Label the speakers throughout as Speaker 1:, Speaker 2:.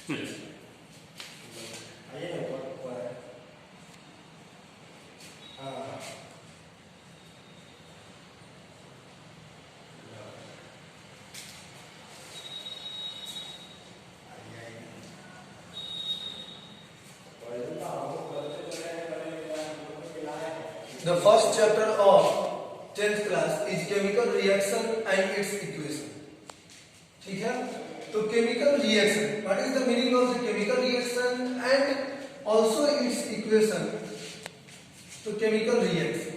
Speaker 1: The first chapter of 10th class is chemical reaction and its equation. ठीक है, तो chemical reaction, what is the meaning of the chemical reaction and also its equation? तो chemical reaction,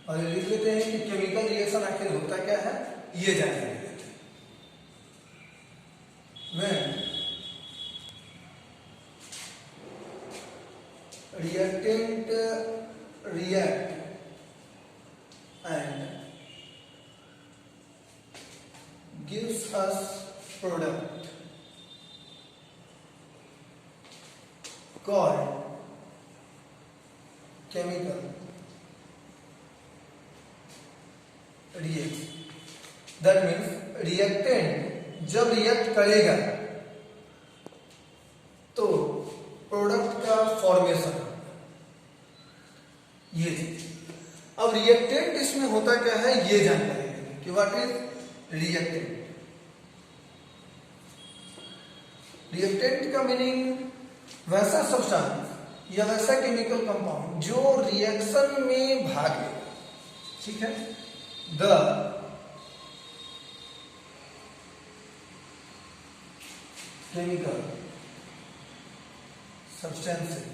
Speaker 1: और लिख लेते हैं कि chemical reaction आखिर होता क्या है, ये जानेंगे। Reactant react and gives us product called chemical reaction. That means reactant जब रिएक्ट करेगा तो प्रोडक्ट का फॉर्मेशन, ये चीज। अब रिएक्टेंट इसमें होता क्या है ये जानना है कि व्हाट इज रिएक्टेंट। रिएक्टेंट का मीनिंग वैसा सब्सटेंस या वैसा केमिकल कंपाउंड जो रिएक्शन में भाग लेगा। ठीक है, the chemical substances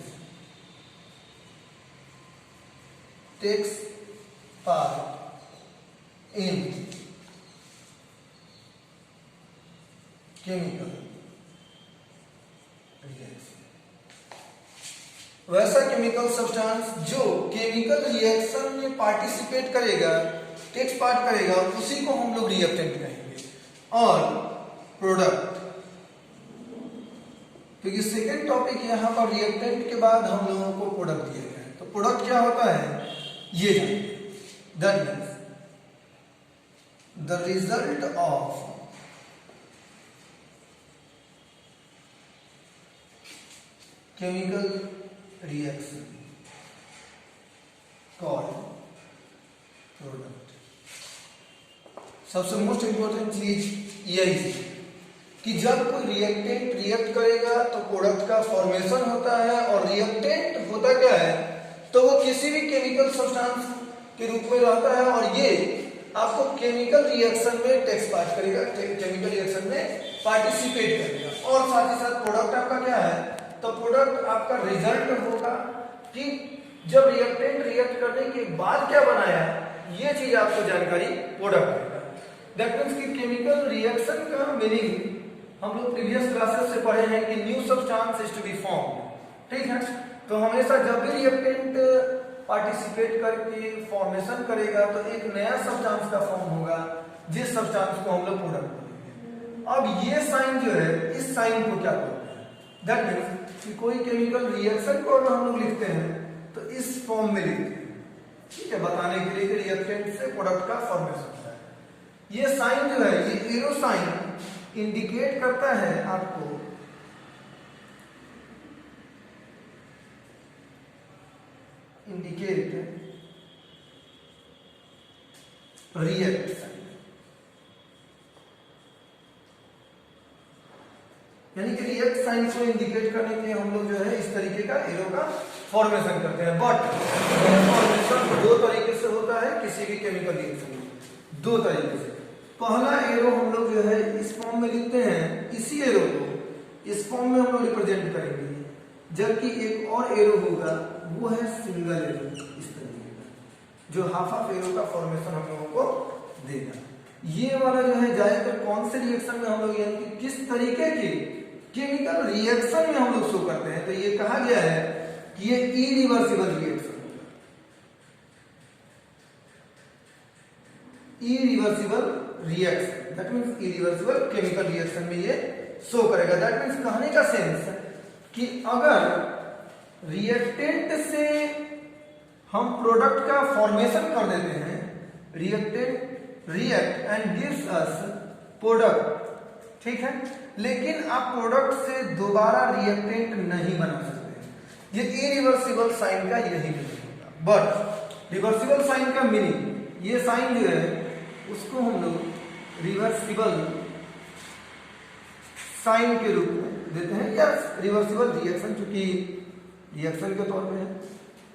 Speaker 1: takes part in chemical reaction। वैसा केमिकल सब्सटेंस जो केमिकल रिएक्शन में पार्टिसिपेट करेगा, टेक्स पार्ट करेगा, उसी को हम लोग रिएक्टेंट कहेंगे। और प्रोडक्ट, क्योंकि सेकेंड टॉपिक यहाँ पर रिएक्टेंट के बाद हम लोगों को प्रोडक्ट दिया गया है, तो प्रोडक्ट क्या होता है ये जानिए। That means the result of chemical reaction called product. सबसे मोस्ट इंपॉर्टेंट चीज यही कि जब कोई रिएक्टेंट रिएक्ट करेगा तो प्रोडक्ट का फॉर्मेशन होता है, और रिएक्टेंट होता क्या है तो वो किसी भी केमिकल सब्सटेंस के रूप में रहता है, और ये आपको केमिकल रिएक्शन में टेक्स पार्ट करेगा, केमिकल रिएक्शन में पार्टिसिपेट करेगा। और साथ ही साथ प्रोडक्ट आपका क्या है, तो प्रोडक्ट आपका रिजल्ट होगा कि जब रिएक्टेंट रिएक्ट करने के बाद क्या बनाया, ये चीज आपको जानकारी प्रोडक्ट देगा। दैट मीन्स कि केमिकल रिएक्शन का मीनिंग हम लोग प्रीवियस क्लासेस से पढ़े हैं कि new substance is to be formed. ठीक है, तो हमेशा जब भी रिएक्टेंट पार्टिसिपेट करके फॉर्मेशन करेगा तो एक नया सब्सटेंस का फॉर्म होगा, जिस सब्सटेंस को हम लोग प्रोडक्ट बोलेंगे। अब ये साइन जो है, इस साइन को क्या बोलते हैं, दैट मीन्स कि कोई केमिकल रिएक्शन को अगर हम लोग लिखते हैं तो इस फॉर्म में लिखते हैं। ठीक है, बताने के लिए कि रिएक्टेंट से प्रोडक्ट का फॉर्मेशन होता है। ये साइन जो है, ये एरो साइन इंडिकेट करता है आपको इंडिकेट रिएक्शन, यानी कि रिएक्ट साइन को इंडिकेट करने के लिए हम लोग जो है इस तरीके का एरो का फॉर्मेशन करते हैं। बट फॉर्मेशन दो तरीके से होता है किसी भी केमिकल रिएक्शन में, दो तरीके से। पहला एरो हम लोग जो है इस फॉर्म में लिखते हैं, इसी एरो को इस फॉर्म में हम लोग रिप्रेजेंट करेंगे, जबकि एक और एरो होगा वो है सिंगल एरो, इस तरीके का, जो हाफ एरो का फॉर्मेशन हम लोगों को देगा। ये वाला जो है ज्यादातर कौन से रिएक्शन में हम लोग, यानी कि किस तरीके के केमिकल रिएक्शन में हम लोग शो करते हैं, तो ये कहा गया है कि ये इरिवर्सिबल रिएक्शन होगा। Irreversible reaction, that means irreversible chemical reaction में ये शो करेगा। दैट मीन्स कहने का सेंस कि अगर रिएक्टेंट से हम प्रोडक्ट का फॉर्मेशन कर देते हैं, reactant react and gives us product, ठीक है, लेकिन आप प्रोडक्ट से दोबारा रिएक्टेंट नहीं बना सकते। ये इरिवर्सिबल साइन का यही मीनिंग होगा। बट रिवर्सिबल साइन का मीनिंग, ये साइन जो है उसको हम लोग रिवर्सिबल साइन के रूप में देते हैं, या रिवर्सिबल रिएक्शन, चूंकि रिएक्शन के तौर पे है।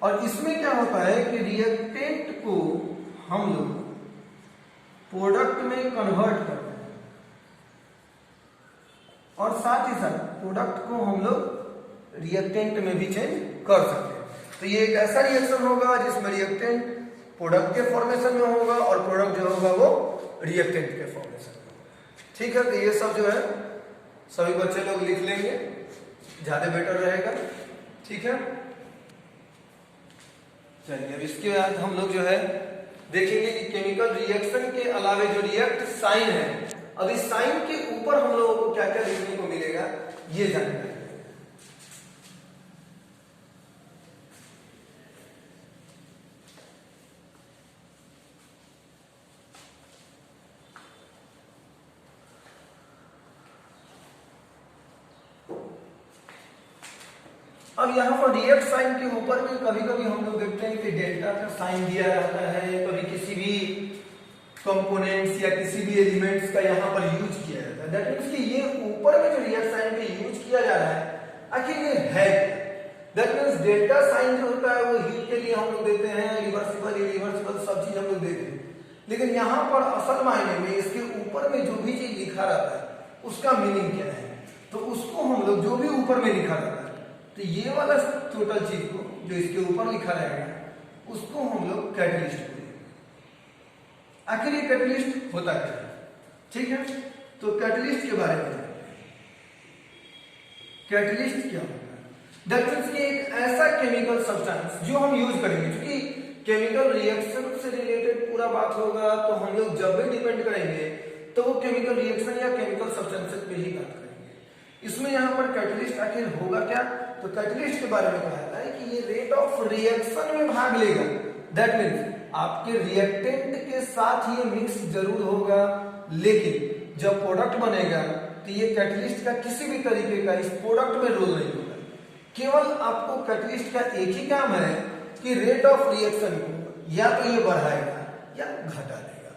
Speaker 1: और इसमें क्या होता है कि रिएक्टेंट को हम लोग प्रोडक्ट में कन्वर्ट करते हैं और साथ ही साथ प्रोडक्ट को हम लोग रिएक्टेंट में भी चेंज कर सकते हैं। तो ये एक ऐसा रिएक्शन होगा जिसमें रिएक्टेंट प्रोडक्ट के फॉर्मेशन में होगा और प्रोडक्ट जो होगा वो रिएक्टेंट के फॉर्मेशन में होगा। ठीक है, तो ये सब जो है सभी बच्चे लोग लिख लेंगे, ज्यादा बेटर रहेगा। ठीक है, चलिए अब इसके बाद हम लोग जो है देखेंगे कि केमिकल रिएक्शन के अलावे जो रिएक्ट साइन है, अब इस साइन के ऊपर हम लोगों को क्या क्या देखने को मिलेगा ये जानना है। अब यहाँ पर रिएक्ट साइन के ऊपर में कभी कभी हम लोग देखते हैं कि डेल्टा का साइन दिया रहता है, कभी किसी भी कंपोनेंट्स या किसी भी एलिमेंट्स का यहाँ पर यूज किया जाता है। दैट मीन्स कि ये ऊपर में जो रिएक्ट साइन का यूज किया जा रहा है आखिर ये है। दैट मीन्स डेल्टा साइन जो होता है वो हीट के लिए हम लोग देते हैं, रिवर्सिबल इरिवर्सिबल सब चीज हम लोग देते हैं, लेकिन यहाँ पर असल मायने में इसके ऊपर में जो भी चीज लिखा रहता है उसका मीनिंग क्या है, तो उसको हम लोग जो भी ऊपर में लिखा रहता है, तो ये वाला टोटल चीज को जो इसके ऊपर लिखा रहेगा उसको हम लोग कैटलिस्ट बोलेंगे। आखिर ये कैटलिस्ट होता क्या है, ठीक है, तो कैटलिस्ट के बारे में कैटलिस्ट क्या होता है? दैट मींस कि एक ऐसा केमिकल सब्सटेंस जो हम यूज करेंगे, क्योंकि केमिकल रिएक्शन से रिलेटेड पूरा बात होगा तो हम लोग जब भी डिपेंड करेंगे तो वो केमिकल रिएक्शन या केमिकल सब्सटेंसेस पे ही बात करेंगे। इसमें यहाँ पर कैटलिस्ट आखिर होगा क्या, तो कैटलिस्ट के बारे में कहा जाता है कि ये रेट ऑफ रिएक्शन में भाग लेगा। दैट मींस आपके रिएक्टेंट के साथ ये मिक्स जरूर होगा, लेकिन जब प्रोडक्ट बनेगा तो ये कैटलिस्ट का किसी भी तरीके का इस प्रोडक्ट में रोल नहीं होगा। केवल आपको कैटलिस्ट का एक ही काम है कि रेट ऑफ रिएक्शन को या तो ये बढ़ाएगा या घटा देगा।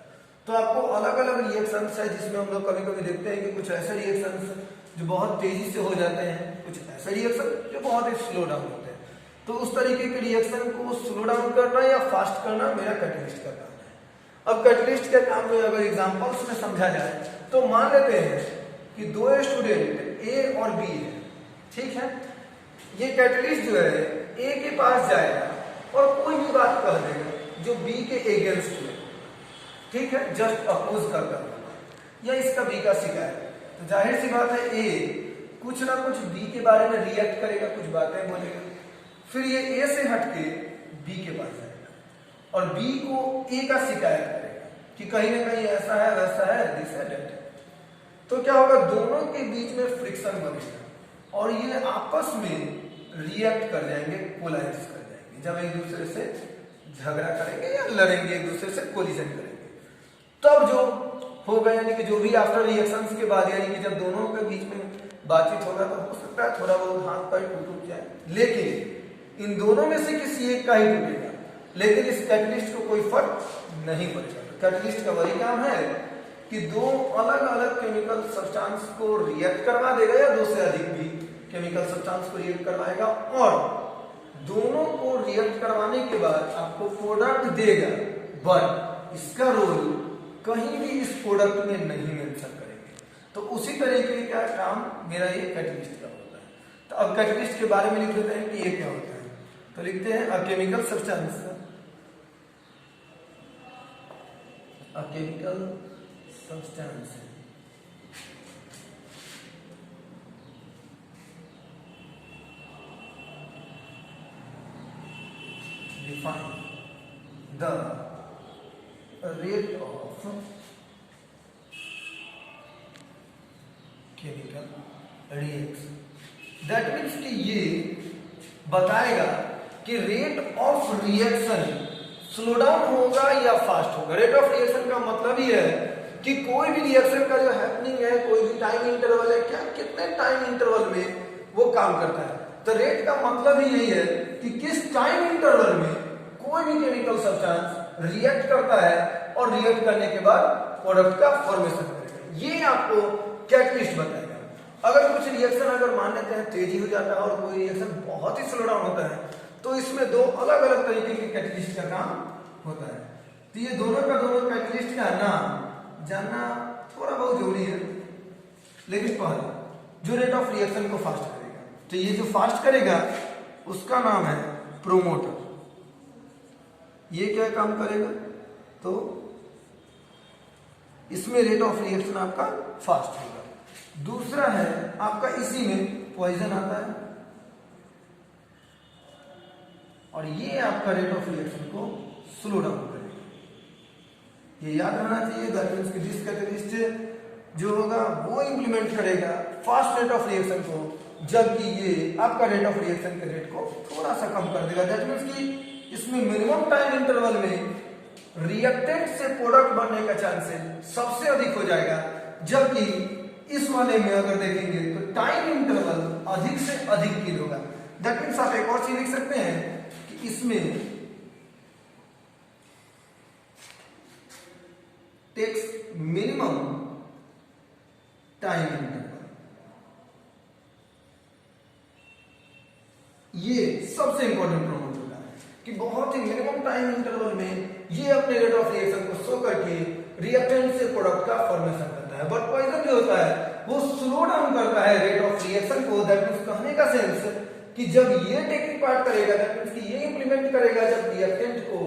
Speaker 1: तो आपको अलग अलग रिएक्शंस है जिसमें हम लोग कभी कभी देखते हैं कि कुछ ऐसे रिएक्शंस जो बहुत तेजी से हो जाते हैं, कुछ ऐसे रिएक्शन जो बहुत ही स्लो डाउन होते हैं। तो उस तरीके के रिएक्शन को स्लो डाउन करना या फास्ट करना मेरा कैटलिस्ट का काम है। अब कैटलिस्ट के काम में अगर एग्जांपल्स में समझा जाए तो मान लेते हैं कि दो स्टूडेंट ए और बी है, ठीक है, ये कैटलिस्ट जो है ए के पास जाएगा और कोई भी बात कह देगा जो बी के अगेंस्ट है, ठीक है, जस्ट अपोज कर देगा या इसका बी का शिकायत, तो जाहिर सी बात है ए कुछ ना कुछ बी के बारे में रिएक्ट करेगा, कुछ बातें बोलेगा, फिर ये ए से हटके बी के पास जाएगा और बी को ए का शिकायत करेगा कि कहीं ना कहीं ऐसा है वैसा है दिस है दैट है। तो क्या होगा, दोनों के बीच में फ्रिक्शन बनेगा और ये आपस में रिएक्ट कर जाएंगे, कोलाइड कर जाएंगे। जब एक दूसरे से झगड़ा करेंगे या लड़ेंगे, एक दूसरे से कोलिजन करेंगे, तब जो होगा यानी कि जो भी आफ्टर रिएक्शंस के बाद यानी कि जब दोनों के बीच में बातचीत होगा तो हो सकता है थोड़ा बहुत हाथ पैर टूट जाए, लेकिन इन दोनों में से किसी एक का ही टूटेगा, लेकिन इस कैटलिस्ट को कोई फर्क नहीं पड़ेगा। तो कैटलिस्ट का वही काम है कि दो अलग अलग केमिकल सब्सटेंस को रिएक्ट करवा देगा या दो से अधिक भी केमिकल सब्सटेंस को रिएक्ट करवाएगा और दोनों को रिएक्ट करवाने के बाद आपको प्रोडक्ट देगा, बट इसका रोल कहीं भी इस प्रोडक्ट में नहीं मेंशन करेंगे। तो उसी तरीके का काम मेरा ये कैटलिस्ट का होता है। तो अब कैटलिस्ट के बारे में लिख देते हैं कि ये क्या होता है, तो लिखते हैं a chemical substance, a chemical substance define the rate of chemical reaction। That means कि ये बताएगा कि rate of reaction slow down होगा या फास्ट होगा। रेट ऑफ रिएक्शन का मतलब ही है कि कोई भी रिएक्शन का जो हैपनिंग है, कोई भी टाइम इंटरवल है, क्या कितने टाइम इंटरवल में वो काम करता है। तो रेट का मतलब ही यही है कि किस टाइम इंटरवल में कोई भी केमिकल सब्सटेंस रिएक्ट करता है और रिएक्ट करने के बाद प्रोडक्ट का फॉर्मेशन करेगा। ये आपको कैटलिस्ट बताएगा। अगर कुछ रिएक्शन अगर मान लेते हैं तेजी हो जाता है और कोई रिएक्शन बहुत ही स्लो डाउन होता है, तो इसमें दो अलग अलग तरीके के कैटलिस्ट का काम होता है। तो ये दोनों कैटलिस्ट का नाम जानना थोड़ा बहुत जरूरी है। लेकिन पहले जो रेट ऑफ रिएक्शन को फास्ट करेगा, तो ये जो फास्ट करेगा उसका नाम है प्रोमोटर। ये क्या काम करेगा, तो इसमें रेट ऑफ रिएक्शन आपका फास्ट होगा। दूसरा है आपका इसी में पॉइजन आता है, और ये आपका रेट ऑफ रिएक्शन को स्लो डाउन करेगा। ये याद रहना चाहिए। दैट मींस कि दिस कैटलिस्ट जो होगा वो इंप्लीमेंट करेगा फास्ट रेट ऑफ रिएक्शन को, जबकि ये आपका रेट ऑफ रिएक्शन के रेट को थोड़ा सा कम कर देगा। दैट मींस कि इसमें मिनिमम टाइम इंटरवल में रिएक्टेंट से प्रोडक्ट बनने का चांसेस सबसे अधिक हो जाएगा, जबकि इस वाले में अगर देखेंगे तो टाइम इंटरवल अधिक से अधिक की होगा। दैट मींस आप एक और चीज लिख सकते हैं कि इसमें टेक्स मिनिमम टाइम इंटरवल। ये सबसे इंपॉर्टेंट प्रॉब्लम होता है कि बहुत ही मिनिमम टाइम इंटरवल में ये अपने रेट ऑफ रिएक्शन को शो करके रिएक्टेंट से प्रोडक्ट का फॉर्मेशन करता है। बट पॉइजन जो होता है वो स्लो डाउन करता है रेट ऑफ रिएक्शन को। दैट मींस कहने का सेंस कि जब ये टेकिंग पार्ट करेगा, दैट मींस कि ये इंप्लीमेंट करेगा जब रिएक्टेंट को,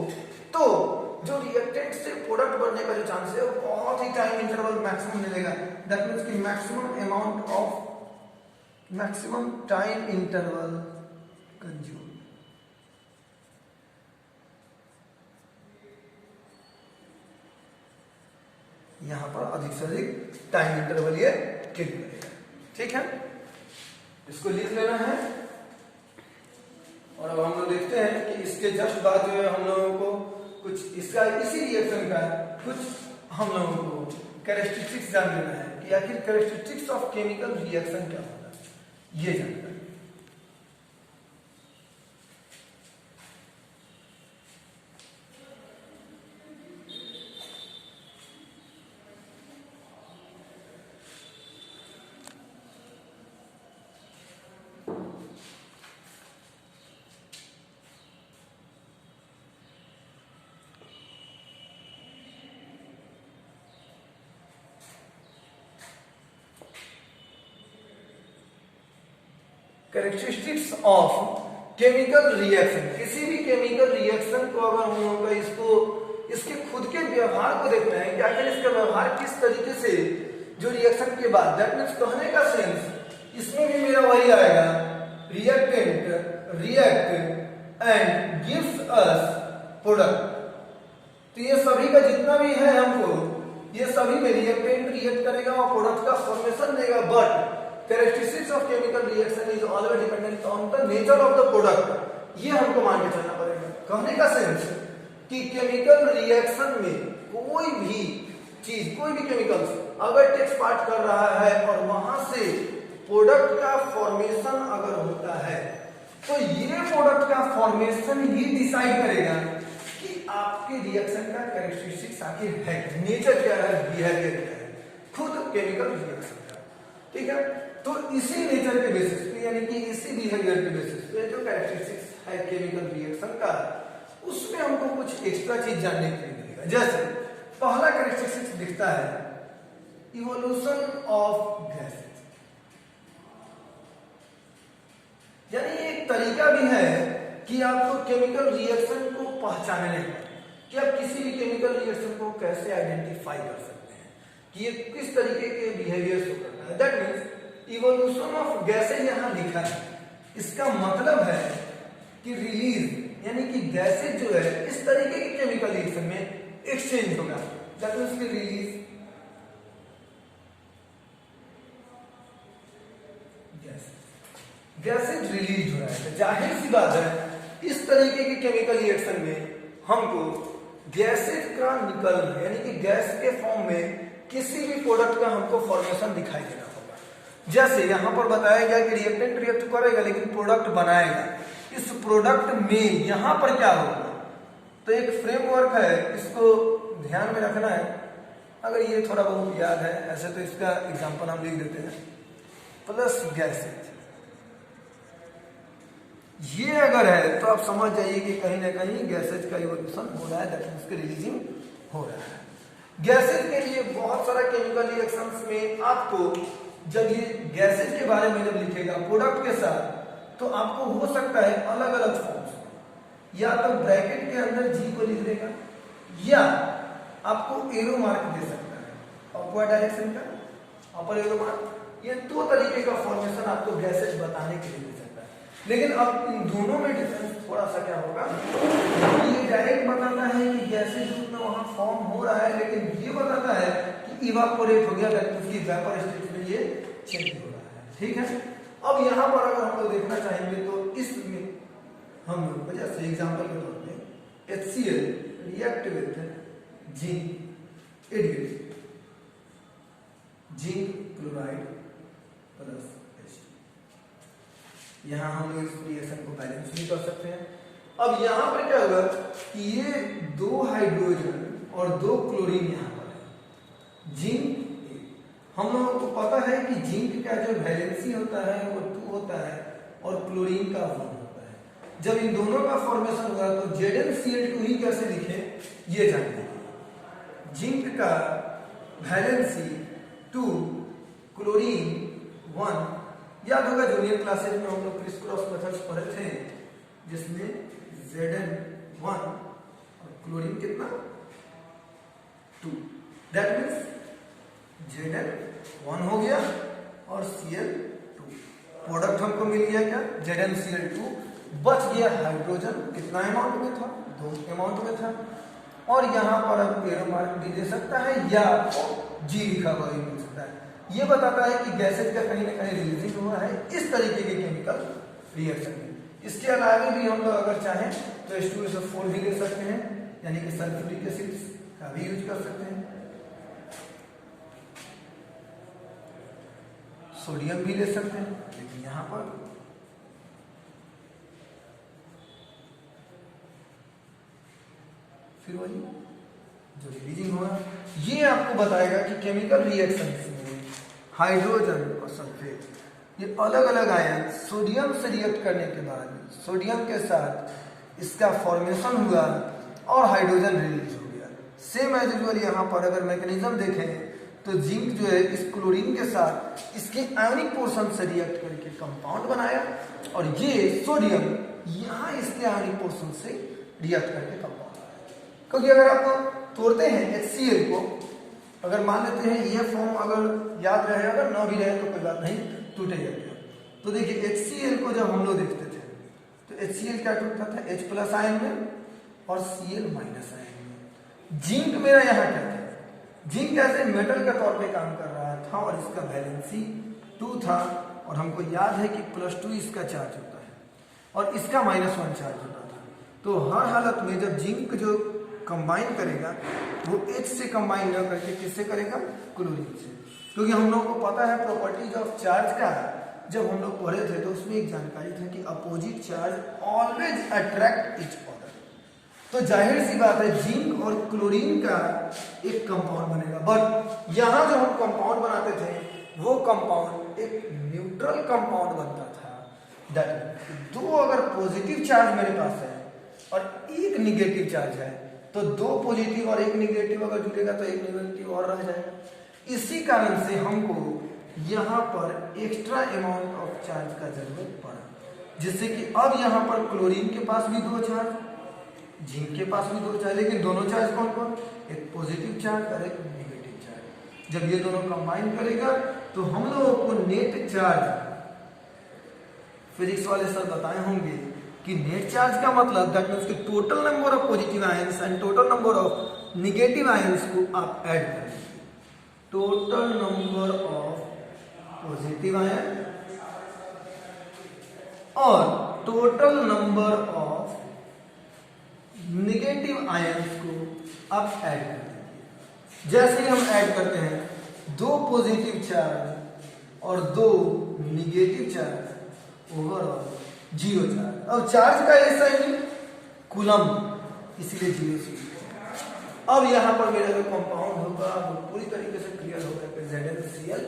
Speaker 1: तो जो रिएक्टेंट से प्रोडक्ट बनने का जो चांस है वो बहुत ही टाइम इंटरवल मैक्सिमम मिलेगा। दैट मींस कि मैक्सिमम टाइम इंटरवल कंज्यूम। यहां पर अधिक से अधिक टाइम इंटरवल ये टेक करेगा। ठीक है, इसको लिख लेना है। और अब हम लोग देखते हैं कि इसके जस्ट बाद जो है हम लोगों को कुछ इसका इसी रिएक्शन का कुछ हम लोगों को कैरेक्टरिस्टिक्स जान लेना है कि आखिर कैरेक्टरिस्टिक्स ऑफ केमिकल रिएक्शन क्या होता है, ये जानना है। Characteristics of chemical reaction. किसी भी केमिकल रिएक्शन को अगर हम लोगों का इसके खुद के व्यवहार को देखना है कि आखिर इसका व्यवहार किस तरीके से जो रिएक्शन के बाद, दैट मींस कहने का सेंस इसमें भी मेरा वही आएगा, reactant react and gives us product. तो ये सभी का जितना भी है हमको, ये सभी में रिएक्टेंट रिएक्ट करेगा और प्रोडक्ट का फॉर्मेशन देगा। But characteristics of chemical reaction is always dependent on the nature of the product। ये हमको मान के चलना पड़ेगा। कहने का सेंस कि केमिकल रिएक्शन में कोई भी चीज, कोई भी केमिकल्स अगर टेक्स पार्ट कर रहा है और वहां से प्रोडक्ट का फॉर्मेशन अगर होता है, तो ये प्रोडक्ट का फॉर्मेशन ही डिसाइड करेगा कि आपके रिएक्शन का कैरेक्टरिस्टिक्स आखिर है, नेचर क्या है, बिहेवियर क्या है, खुद केमिकल रिएक्शन का। ठीक है, तो इसी नेचर के बेसिस पे, यानी कि इसी बिहेवियर के बेसिस पे जो कैरेक्टरिस्टिक्स है केमिकल रिएक्शन का, उसमें हमको कुछ एक्स्ट्रा चीज जानने के लिए मिलेगा। जैसे पहला कैरेक्टरिस्टिक्स दिखता है इवोल्यूशन ऑफ गैसेस, यानी एक तरीका भी है कि आपको केमिकल रिएक्शन को पहचानने का, कि आप किसी भी केमिकल रिएक्शन को कैसे आइडेंटिफाई कर सकते हैं कि ये किस तरीके के बिहेवियर शो करता है। That means evolution of gases यहां लिखा है, इसका मतलब है कि रिलीज, यानी कि गैसेज जो है इस तरीके के केमिकल रिएक्शन में एक्सचेंज होगा। दैट मींस कि रिलीज गैसेज रिलीज हो रहा है। जाहिर सी बात है इस तरीके के केमिकल रिएक्शन में हमको गैसेज का निकलना यानी कि गैस के फॉर्म में किसी भी प्रोडक्ट का हमको फॉर्मेशन दिखाई देना होगा। जैसे यहाँ पर बताया गया कि रिएक्टेंट रिएक्ट करेगा लेकिन प्रोडक्ट बनाएगा, इस प्रोडक्ट में यहाँ पर क्या होगा, तो एक फ्रेमवर्क है, इसको ध्यान में रखना है। अगर ये थोड़ा बहुत याद है, ऐसे तो इसका एग्जांपल हम लिख देते हैं, प्लस गैसेज ये अगर है तो आप समझ जाइए कि कहीं ना कहीं गैसेज का इवोल्यूशन हो रहा है, दैट मींस के रिलीजिंग हो रहा है। गैसेज के लिए बहुत सारा केमिकल रिएक्शंस में आपको जब ये गैसेज के बारे में जब लिखेगा प्रोडक्ट के साथ तो आपको हो सकता है अलग अलग फॉर्म्स, या तो ब्रैकेट के अंदर जी को लिख देगा या आपको एरो मार्क दे सकता है अपवर्ड डायरेक्शन का, अपर एरो मार्क। ये दो तरीके का फॉर्मेशन आपको गैसेज बताने के लिए दे सकता है। लेकिन अब इन दोनों में डिफरेंस थोड़ा सा क्या होगा, ये डायरेक्ट बताता है कि गैसेज रूप में वहां फॉर्म हो रहा है, लेकिन ये बताता है कि इवापोरेट हो गया, उसकी वेपर स्टेट में ये चेंज हो रहा है। ठीक है, अब यहाँ पर अगर हम लोग देखना चाहेंगे तो इसमें हम लोग जैसे एग्जाम्पल के तौर पे HCl react with zinc added, zinc chloride plus H2, यहाँ हम लोग इस रिएक्शन को बैलेंस भी कर सकते हैं। अब यहाँ पर क्या होगा कि ये दो हाइड्रोजन और दो क्लोरीन यहाँ पर है, जिंक हम लोगों को पता है कि जिंक का जो वैलेंसी होता है वो 2 होता है और क्लोरीन का 1 होता है। जब इन दोनों का फॉर्मेशन होगा तो ZnCl2 ही कैसे लिखे ये जानिए। जिंक का वैलेंसी 2, क्लोरीन 1, याद होगा जूनियर क्लासेज में हम लोग क्रिस क्रॉस मेथड्स पढ़े थे जिसमें Zn1 और क्लोरीन कितना 2, दैट मीन्स Zn1 हो गया और Cl2, प्रोडक्ट हमको मिल गया क्या ZnCl2, बच गया हाइड्रोजन, कितना अमाउंट में था 2 अमाउंट में था, और यहाँ पर अब एरो मार्क भी दे सकता है या जी लिखा हुआ भी मिल सकता है। ये बताता है कि गैसेज का कहीं ना कहीं रिलीजिंग हुआ है इस तरीके के केमिकल रिएक्शन में। इसके अलावा भी हम लोग अगर चाहें तो H2SO4 भी ले सकते हैं, यानी कि सल्फ्यूरिक एसिड का भी यूज कर सकते हैं, सोडियम भी ले सकते हैं, लेकिन यहाँ पर फिर वही जो रिलीजिंग होगा ये आपको बताएगा कि केमिकल रिएक्शन में हाइड्रोजन और सल्फेट ये अलग अलग आयन सोडियम से रिएक्ट करने के बाद सोडियम के साथ इसका फॉर्मेशन हुआ और हाइड्रोजन रिलीज हो गया। सेम एज यूजुअल यहाँ पर अगर मैकेनिज्म देखें तो जिंक जो है इस क्लोरीन के साथ इसके आयनिक पोर्शन से रिएक्ट करके कंपाउंड बनाया और ये सोडियम यहाँ इसके आयनिक पोर्शन से रिएक्ट करके कंपाउंड बनाया। क्योंकि अगर आप तोड़ते हैं HCl को, अगर मान लेते हैं ये फॉर्म अगर याद रहे, अगर ना भी रहे तो कोई बात नहीं, टूटेगा। तो देखिए HCl को जब हम लोग देखते थे तो HCl क्या टूटता था H+ आयन में और Cl- आयन में। जिंक मेरा यहाँ क्या था, जिंक ऐसे मेटल के तौर पे काम कर रहा था और इसका वैलेंसी 2 था और हमको याद है कि +2 इसका चार्ज होता है और इसका -1 चार्ज होता था। तो हर हालत में जब जिंक जो कंबाइन करेगा वो H से कंबाइन न करके किससे करेगा, क्लोरीन से, क्योंकि हम लोगों को पता है प्रॉपर्टीज ऑफ चार्ज का। जब हम लोग पढ़े थे तो उसमें एक जानकारी था कि opposite charge always attract each other. तो जाहिर सी बात है जिंक और क्लोरीन का एक कंपाउंड बनेगा, बट यहाँ जो हम कंपाउंड बनाते थे वो कंपाउंड एक न्यूट्रल कंपाउंड बनता था। दैट दो अगर पॉजिटिव चार्ज मेरे पास है और एक निगेटिव चार्ज है तो 2 पॉजिटिव और 1 निगेटिव अगर जुड़ेगा तो 1 निगेटिव और रह जाएगा। इसी कारण से हमको यहाँ पर एक्स्ट्रा अमाउंट ऑफ चार्ज का जरूरत पड़ा, जिससे कि अब यहाँ पर क्लोरीन के पास भी 2 चार्ज, जिंक के पास भी 2 चार्ज, लेकिन दोनों चार्ज कौन कौन, एक पॉजिटिव चार्ज और एक नेगेटिव चार्ज। जब ये दोनों कंबाइन करेगा तो हम लोगों को नेट चार्ज, फिजिक्स वाले सर बताए होंगे कि नेट चार्ज का मतलब दैट मींस कि total number of positive ions and total number of negative ions को आप ऐड करें। Total number of positive ion और total number of negative ions को आप ऐड कर देंगे। जैसे ही हम ऐड करते हैं 2 पॉजिटिव चार्ज और 2 निगेटिव चार्ज, ओवरऑल 0 चार्ज। अब चार्ज का ये साइन कूलम, इसलिए 0 से। अब यहाँ पर मेरा जो कंपाउंड होगा वो पूरी तरीके से क्लियर होगा कि ZnCl,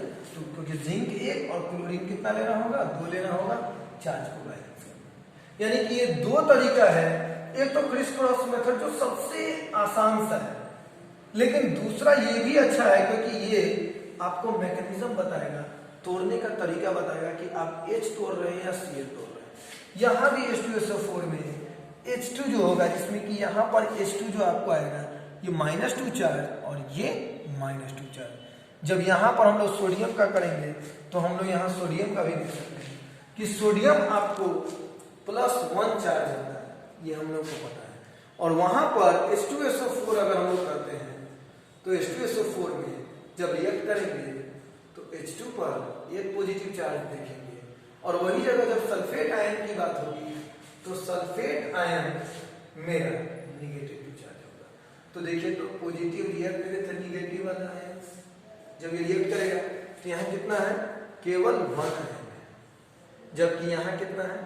Speaker 1: क्योंकि जिंक 1 और क्लोरीन कितना लेना होगा, 2 लेना होगा चार्ज को बैलेंस करना। यानी कि ये 2 तरीका है। एक तो क्रिस क्रॉस मेथड जो सबसे आसान सा है, लेकिन दूसरा ये भी अच्छा है क्योंकि ये आपको मैकेनिज्म बताएगा, तोड़ने का तरीका बताएगा कि आप H तोड़ रहे हैं या Cl तोड़ रहे हैं। यहाँ भी H2SO4 में H2 जो होगा, जिसमें कि यहाँ पर H2 जो आपको आएगा ये -2 चार्ज और ये -2 चार्ज। जब यहाँ पर हम लोग सोडियम का करेंगे तो हम लोग यहाँ सोडियम का भी देख सकते हैं कि सोडियम आपको +1 चार्ज होता है, ये हम लोग को पता है। और वहां पर H2SO4 अगर हम लोग करते हैं तो H2SO4 में जब रिएक्ट करेंगे तो H2 पर एक पॉजिटिव चार्ज देखेंगे, और वही जगह जब सल्फेट आयन की बात होगी तो सल्फेट आयन मेरा निगेटिव चार्ज होगा। तो देखिए, तो पॉजिटिव रिएक्ट करे तो निगेटिव वाला आयन जब ये रिएक्ट करेगा तो यहाँ कितना है, केवल 1 आयन है, जबकि यहाँ कितना है।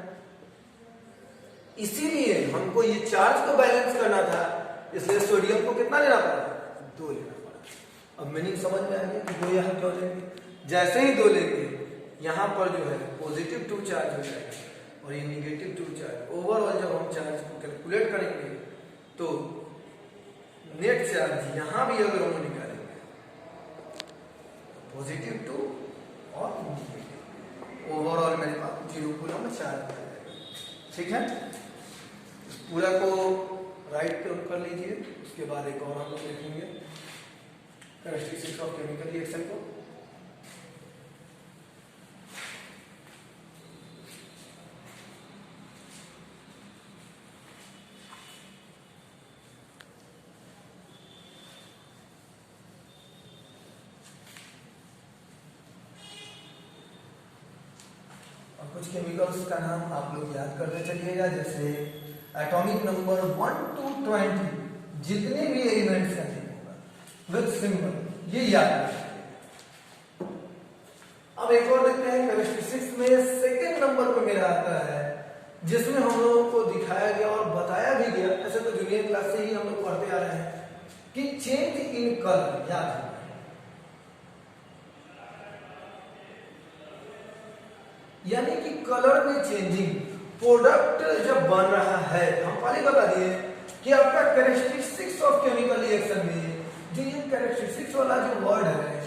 Speaker 1: इसीलिए हमको ये चार्ज को बैलेंस करना था, इसलिए सोडियम को कितना लेना पड़ा, 2 लेना पड़ा। अब मीनिंग समझ में आ गया कि 2 यहाँ क्यों लेंगे। जैसे ही 2 लेंगे यहाँ पर जो है पॉजिटिव 2 चार्ज हो जाएगा और ये निगेटिव 2 चार्ज। ओवरऑल जब हम चार्ज को कैलकुलेट करेंगे तो नेट चार्ज यहाँ भी अगर हम निकालेंगे पॉजिटिव 2 और निगेटिव, ओवरऑल मेरे पास 0 कूलम चार्ज आ जाएगा। ठीक है, पूरा को राइट कर लीजिए। उसके बाद एक और हम लोग देखेंगे कैरेक्टरिस्टिक्स ऑफ केमिकल रिएक्शन को। और कुछ केमिकल्स का नाम आप लोग याद करते चलिएगा, जैसे एटॉमिक नंबर 1 to 20 जितने भी एलिमेंट्स का नेम होगा विद सिंबल, ये याद रखिए। अब एक और देखते हैं कैरेक्टरिस्टिक्स में सेकंड नंबर पे मेरा आता है, जिसमें हम लोगों को दिखाया गया और बताया भी गया, ऐसे तो जूनियर क्लास से ही हम लोग पढ़ते आ रहे हैं कि चेंज इन कलर, याद है। यानी कि कलर में चेंजिंग, प्रोडक्ट जब बन रहा है, हम पहले बता दिए कि आपका कैरेक्टरिस्टिक्स ऑफ केमिकल रिएक्शन में जो ये कैरेक्टरिस्टिक्स वाला जो वर्ड है